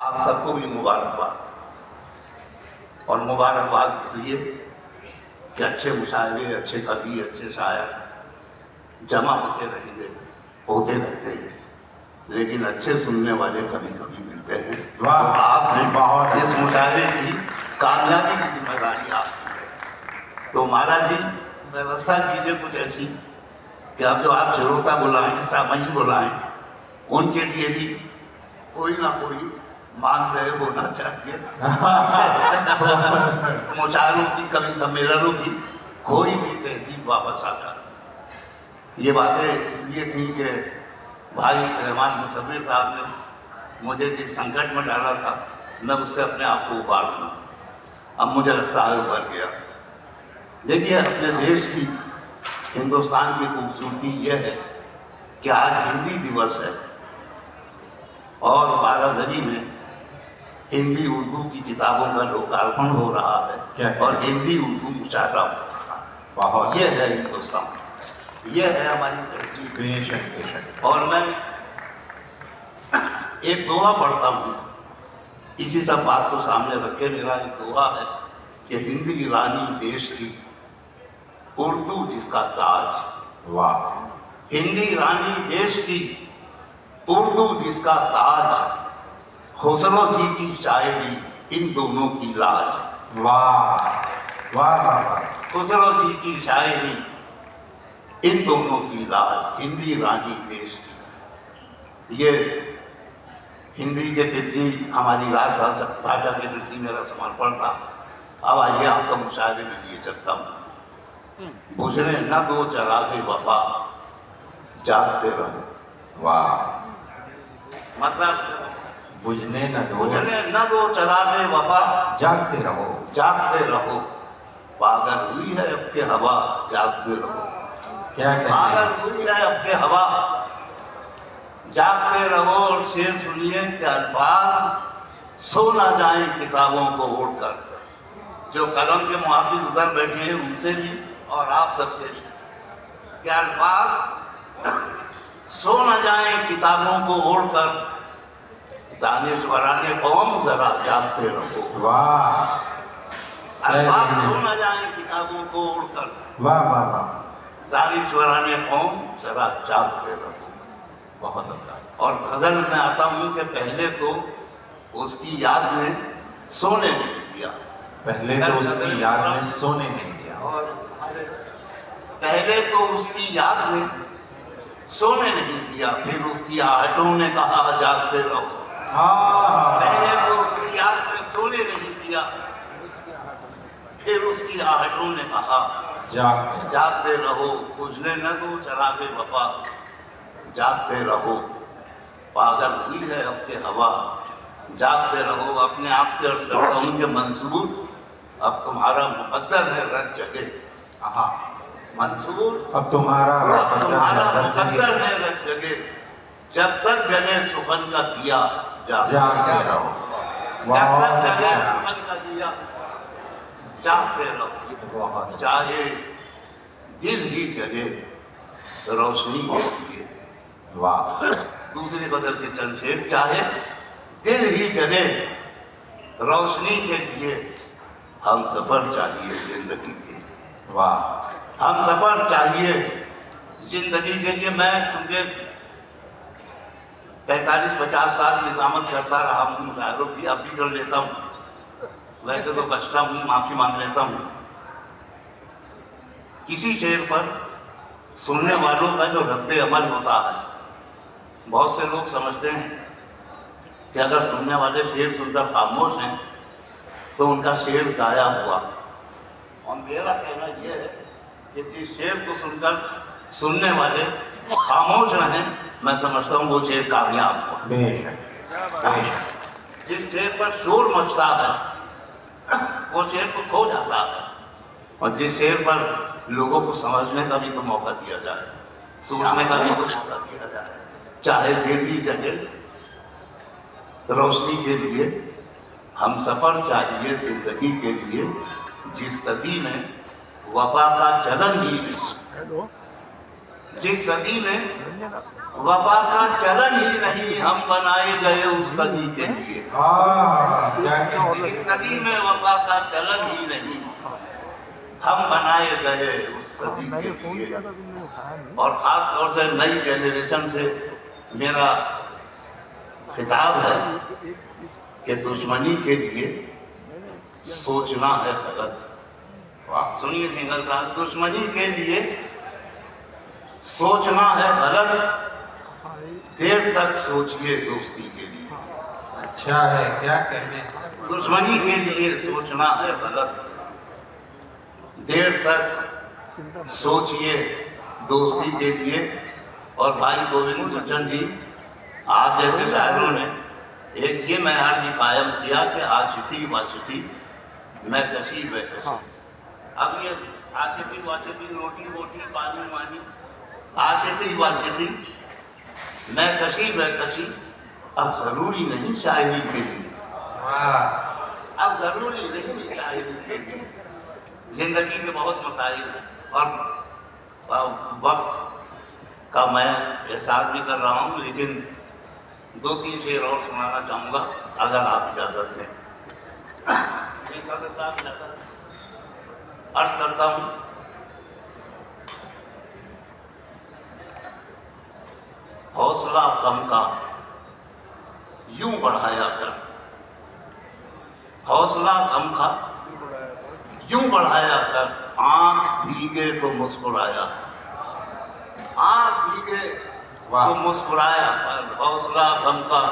आप सबको भी मुबारकबाद। और मुबारकबाद इसलिए कि अच्छे मुशायरे, अच्छे कवि, अच्छे शायर जमा होते रहेंगे, होते रहते हैं, लेकिन अच्छे सुनने वाले कभी कभी मिलते हैं। तो आप बहुत इस मुशायरे की कामयाबी की जिम्मेदारी आपकी है। तो महाराज जी व्यवस्था कीजिए कुछ ऐसी कि अब जो आप श्रोता बुलाएं, सामयी बुलाएं, उनके लिए भी कोई ना कोई मानदेय होना चाहिए। मुशायरों की, कवि सम्मेलनों की कोई भी तहजीब वापस आ जाए। ये बातें इसलिए थी कि भाई रहमान मुसव्विर साहब ने मुझे जिस संकट में डाला था, मैं उससे अपने आप को उबार लूँ। अब मुझे लगता है उभर गया। देखिए, अपने देश की, हिंदुस्तान की खूबसूरती यह है कि आज हिंदी दिवस है और बारादरी में हिंदी उर्दू की किताबों का लोकार्पण हो रहा है और हिंदी उर्दू मुशायरा हो रहा है। ये है हिंदुस्तान, ये है हमारी तहजीब। और मैं एक दोहा पढ़ता हूँ, इसी सब बात को सामने रख के मेरा एक दोहा है कि हिंदी रानी देश की, उर्दू जिसका ताज। वाह। हिंदी रानी देश की, उर्दू जिसका ताज, खुसरो जी की शायरी, इन दोनों की लाज। वाह वाह वाह। खुसरो जी की शायरी, इन दोनों की लाज, हिंदी रानी देश की। ये हिंदी के प्रति, हमारी राजभाषा के प्रति मेरा समर्पण था। अब आइए आपका मुशायरे में लिए चलता हूँ। बुझने न दो चरागे वफा, जागते रहो। वाह। मतलब बुझने न दो चरागे वफा, जागते रहो। जागते रहो। पागल हुई है अब के हवा, जागते रहो। क्या कहते हैं? पागल हुई है अब के हवा, जागते रहो। और शेर सुनिए कि अल्फाज सो ना जाए किताबों को ओढ़कर। जो कलम के मुहाफिज उधर बैठे हैं उनसे भी और आप सबसे भी, कि अल्फाज सो न जाए किताबों को ओढ़कर, दानिशवराने कौम जरा जागते रहो। वाह। अल्फाज सो न जाए किताबों को ओढ़कर, वाह वाह वाह। दानिशवराने कौम जरा जागते रहो। बहुत अच्छा। और गजल में आता हूँ कि पहले तो उसकी याद में सोने नहीं दिया। पहले तो उसकी याद में सोने नहीं दिया। और पहले तो उसकी याद में सोने नहीं दिया, फिर उसकी आहटों ने कहा जागते रहो। पहले तो उसकी याद में सोने नहीं दिया, फिर उसकी आहटों ने कहा जागते रहो। बुझने न दो चरागे वफा, जागते रहो। पागल हुई है अब के हवा, जागते रहो। अपने आप से अर्ज करता हूँ कि मंसूर, अब तुम्हारा मुकद्दर है रत जगह। मंसूर, अब तुम्हारा मुकद्दर है रत जगह। जब तक जले सुखन का दिया, जागते रहो। जब तक जले सुखन का दिया, जागते रहो। चाहे दिल ही जले रोशनी के लिए। वाह। दूसरी गजल के चंद शेर, चाहे दिल ही जले रोशनी के लिए, हम सफर चाहिए जिंदगी के लिए। वाह। हम सफर चाहिए जिंदगी के लिए। मैं चूंकि 45-50 साल निजामत करता रहा हूँ मुशायरों की, अब भी कर लेता हूँ। वैसे तो बचता हूँ, माफी मांग लेता हूँ। किसी शेर पर सुनने वालों का जो रद्द अमल होता है, बहुत से लोग समझते हैं कि अगर सुनने वाले शेर सुनकर खामोश हैं तो उनका शेर गाया हुआ। और मेरा कहना यह है कि जिस शेर को सुनकर सुनने वाले खामोश रहें, मैं समझता हूँ वो शेर कामयाब हुआ। जिस शेर पर शोर मचता है वो शेर तो खो जाता है, और जिस शेर पर लोगों को समझने का भी तो मौका दिया जाए, सोचने का भी तो मौका दिया जाए। चाहे दिल ही जले रोशनी के लिए, हम सफर चाहिए जिंदगी के लिए। जिस सदी में वफा का चलन ही नहीं, जिस सदी में वफा का चलन ही नहीं हम बनाए गए उस सदी के लिए। क्या कहते इस सदी में वफा का चलन ही नहीं हम बनाए गए उस सदी के लिए। और खास तौर से नई जनरेशन से मेरा खिताब है कि दुश्मनी के लिए सोचना है गलत। वाह सुनिए सिंघल साहब, दुश्मनी के लिए सोचना है गलत, देर तक सोचिए दोस्ती के लिए। अच्छा है, क्या कहने हैं? दुश्मनी के लिए सोचना है गलत, देर तक सोचिए दोस्ती के लिए। और भाई गोविंद गुलशन जी, आप जैसे शायरों ने एक ये मैार भी कायम किया कि आशिकी वाशिकी मैं कशी व कशी। अब ये आशिकी वाशिकी, रोटी वोटी, पानी वानी, आशिकी वाशिकी मैं कशी व कशी अब जरूरी नहीं शायरी के लिए। वाह अब जरूरी नहीं शायरी के लिए। जिंदगी के बहुत मसाइल और वक्त का मैं एहसास भी कर रहा हूँ, लेकिन 2-3 शेर और सुनाना चाहूँगा अगर आप इजाज़त दें। अर्ज करता हूँ, हौसला गम का यूं बढ़ाया कर, हौसला गम का यूं बढ़ाया कर, आंख भीगे तो मुस्कुराया कर, आंख भीगे तो मुस्कुराया कर, हौसला गम का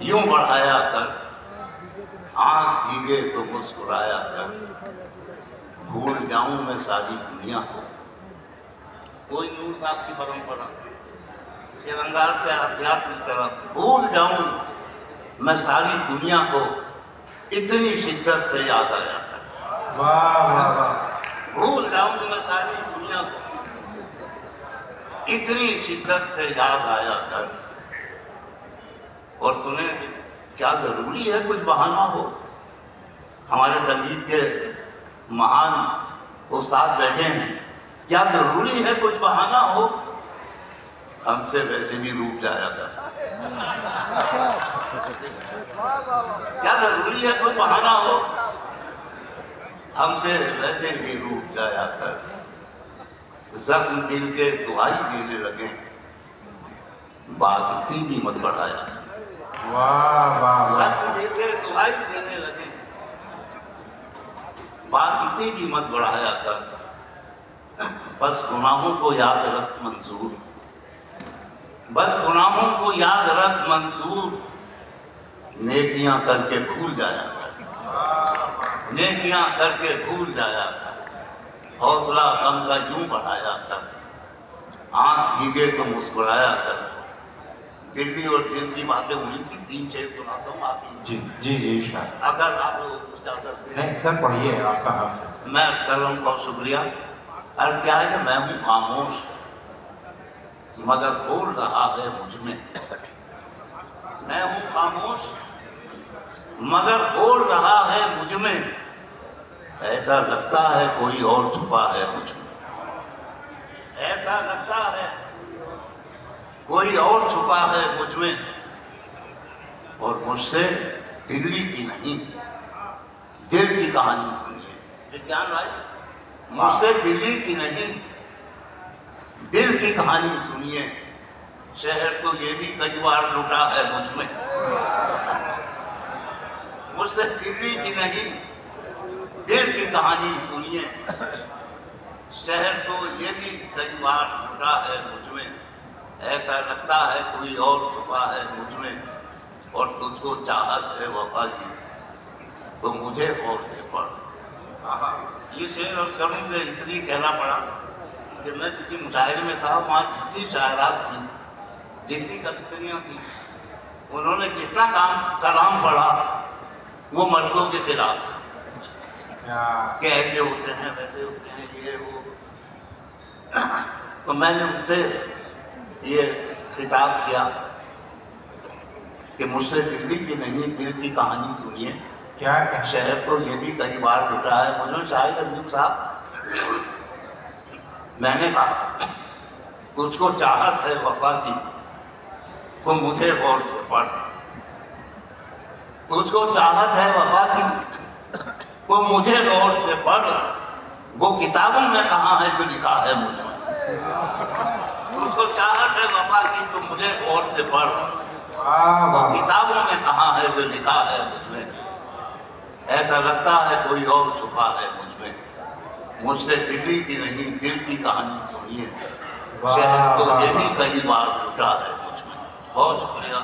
यूं बढ़ाया कर, आंख भीगे तो मुस्कुराया कर, भूल जाऊं मैं सारी दुनिया को। कोई नूर साहब की परंपरा श्रीरंगार से अध्यात्म की तरफ, भूल जाऊं मैं सारी दुनिया को, इतनी शिद्दत से याद आया कर। वाह वाह वाह भूल जाऊं मैं सारी दुनिया को, इतनी शिद्दत से याद आया कर। और सुने, क्या जरूरी है कुछ बहाना हो? हमारे संगीत के महान उस्ताद बैठे हैं, क्या जरूरी है कुछ बहाना हो? हमसे वैसे भी रूप जाया कर। क्या जरूरी है कोई बहाना हो? हमसे वैसे भी रूप जाया कर। जख्म दिल के दुआई देने लगे, बात इतनी भी मत बढ़ाया। वाह वाह वाह जख्म दिल के दुआई देने लगे, बात इतनी भी मत बढ़ाया कर। बस गुनाहों को याद रख मंसूर, बस गुनाहों को याद रख मंसूर, नेकियां करके भूल जाया कर, नेकियां करके भूल जाया कर। हौसला गम का यूं बढ़ाया कर, आंख भीगे तो मुस्कुराया कर। दिल्ली और दिल की बातें हुई थी, 3 शेर सुनाता हूँ आप। जी जी जी शायद अगर आप इजाजत दें। नहीं सर, पढ़िए, आपका हक है। मैं अर्ज कर रहा हूँ, बहुत शुक्रिया। अर्ज क्या है कि मैं हूँ खामोश मगर बोल रहा है मुझ में, मैं हूँ खामोश मगर बोल रहा है मुझ में। ऐसा लगता है कोई और छुपा है मुझ में, ऐसा लगता है कोई और छुपा है मुझ में। और मुझसे दिल्ली की नहीं दिल की कहानी सुनिए। विज्ञान भाई, मुझसे दिल्ली की नहीं दिल की कहानी सुनिए। शहर तो ये भी कई बार लुटा है मुझ में, मुझसे दिल्ली की नहीं दिल की कहानी सुनिए। शहर तो ये भी कई बार लुटा है मुझ में। ऐसा लगता है कोई और छुपा है मुझ में। और तुझको चाहत है वफा की तो मुझे और से पढ़। ये शेर अर्ज करूँगा इसलिए कहना पड़ा कि मैं किसी मुशायरे में था, वहाँ जितनी शायरात थी, जितनी कविताएं थी, उन्होंने जितना कलाम पढ़ा वो मर्दों के खिलाफ था कि ऐसे होते हैं वैसे होते हैं ये वो। तो मैंने उनसे ये खिताब किया कि मुझसे दिल्ली की नहीं दिल की कहानी सुनिए। क्या क्या शहर तो ये भी कई बार लुटा है मुझे। शाहिद अंजुम साहब, मैंने कहा तुझको चाहत है वफा की तो मुझे गौर से पढ़। तुझको चाहत है वफा की तो मुझे गौर से पढ़। वो किताबों में कहाँ है जो लिखा है मुझमें। तुझको चाहत है वफा की तो मुझे गौर से पढ़। वाह वो वाह किताबों में कहाँ है जो लिखा है मुझमें। ऐसा लगता है कोई और छुपा है मुझमें। मुझसे दिल्ली की नहीं दिल की कहानी सुनिए। वाह, शहर तो वाह, ये भी वाह। कई बार लुटा है मुझमें। बहुत शुक्रिया।